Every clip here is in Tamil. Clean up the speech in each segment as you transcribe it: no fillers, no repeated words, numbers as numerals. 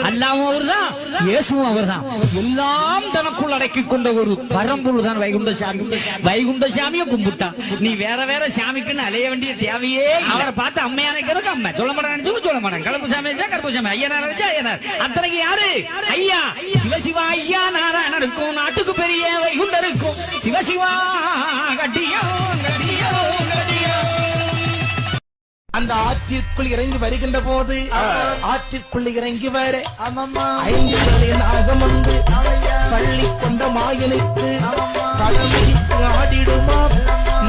அல்லாவும் அவர்தான், இயேசுவும் அவர்தான். எல்லாம் தனக்குள் அடக்கிக் கொண்ட ஒரு பரம்பொருள் தான் வைகுண்ட சாமி. வைகுண்ட சாமியை கும்பிட்டான். நீ வேற வேற சாமிக்குன்னு அலைய வேண்டிய தேவையே. அவரை பார்த்து அம்மையான அம்மை சொல்ல மாட்டான், சொல்ல மாட்டான். கருப்பு சாமி கருப்பு சாமி, ஐயனார் நினைச்சா ஐயனார். அத்தனைக்கு யாரு? ஐயா சிவசிவா ஐயா நாராயணருக்கும் நாட்டுக்கு பெரிய வைகுண்டருக்கும் சிவசிவா கட்டியோ கட்டியோ கட்டியோ. அந்த ஆற்றிற்குள் இறங்கி வருகின்ற போது ஆற்றிற்குள் இறங்கி வர 5 நாகம் வந்து பள்ளி கொண்ட மாயனுக்கு கடமைக்கு ஆடிடுமா.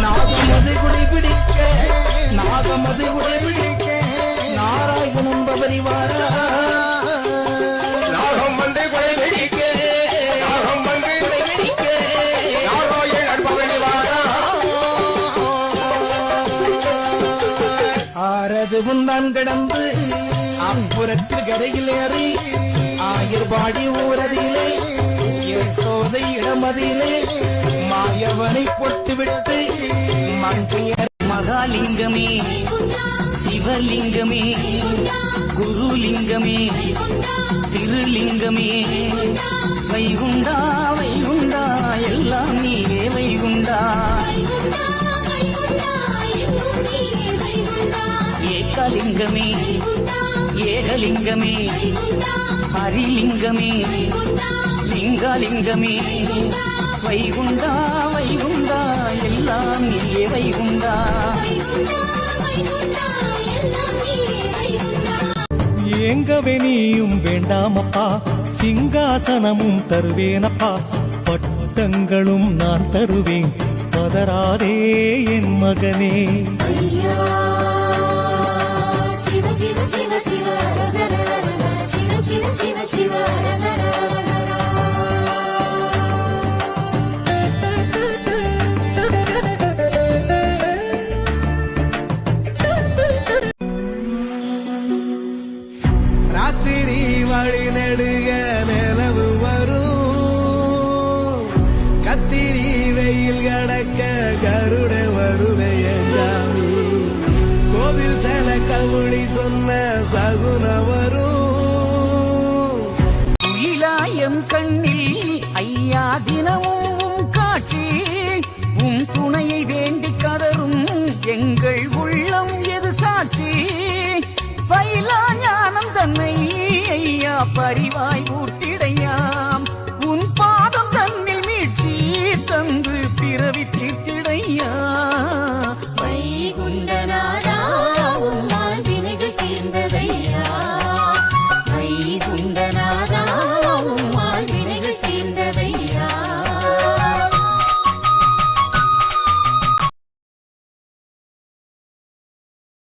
நாகமது குடிபிடிக்க நாகமது குடிபிடிக்க நாராயணன் பரிவாரா. நாகம் வந்து குடிபிடிக்க நாகம் வந்து குடிபிடிக்க நாராயணன் பரிவாரா. ஆரது முந்தான் கிடந்து அப்புறத்தில் கரையில் ஏறி ஆயிர்பாடி ஊரதிலே சோதை இடமதிலே மாயவனை பொட்டுவிட்டு மங்கையர். மகாலிங்கமே சிவலிங்கமே குருலிங்கமே திருலிங்கமே வைகுண்டா வைகுண்டா எல்லாம் நீயே வைகுண்டா. ஏகலிங்கமே ஏகலிங்கமே ஹரிலிங்கமே லிங்கலிங்கமே வைகுண்டா வைகுண்டா எல்லாம் நீயே வைகுண்டா. ஏங்கவே நீயும் வேண்டாமப்பா, சிங்காசனமும் தருவேனப்பா, பட்டங்களும் நான் தருவேன், பதறாதே என் மகனே. ராத்திரி வழி நெடுக நிலவு வரும், கத்திரி வெயில் கடக்க கருட வருடைய சாமி, கோவில் செல கவுளி சொன்ன சகுன வரும். இலாயம் கண்ணில் ஐயா தினமும் காட்சி, உன் துணையை வேண்டி கதரும் எங்கள் உள்ளம் எது சாட்சி. பயிலா ஞானம் தன்னை ஐயா பரிவாய் ஊட்டிடையாம், உன் பாதம் தன்னில் மீட்சி தந்து பிறவி தீர்த்திடையாம்.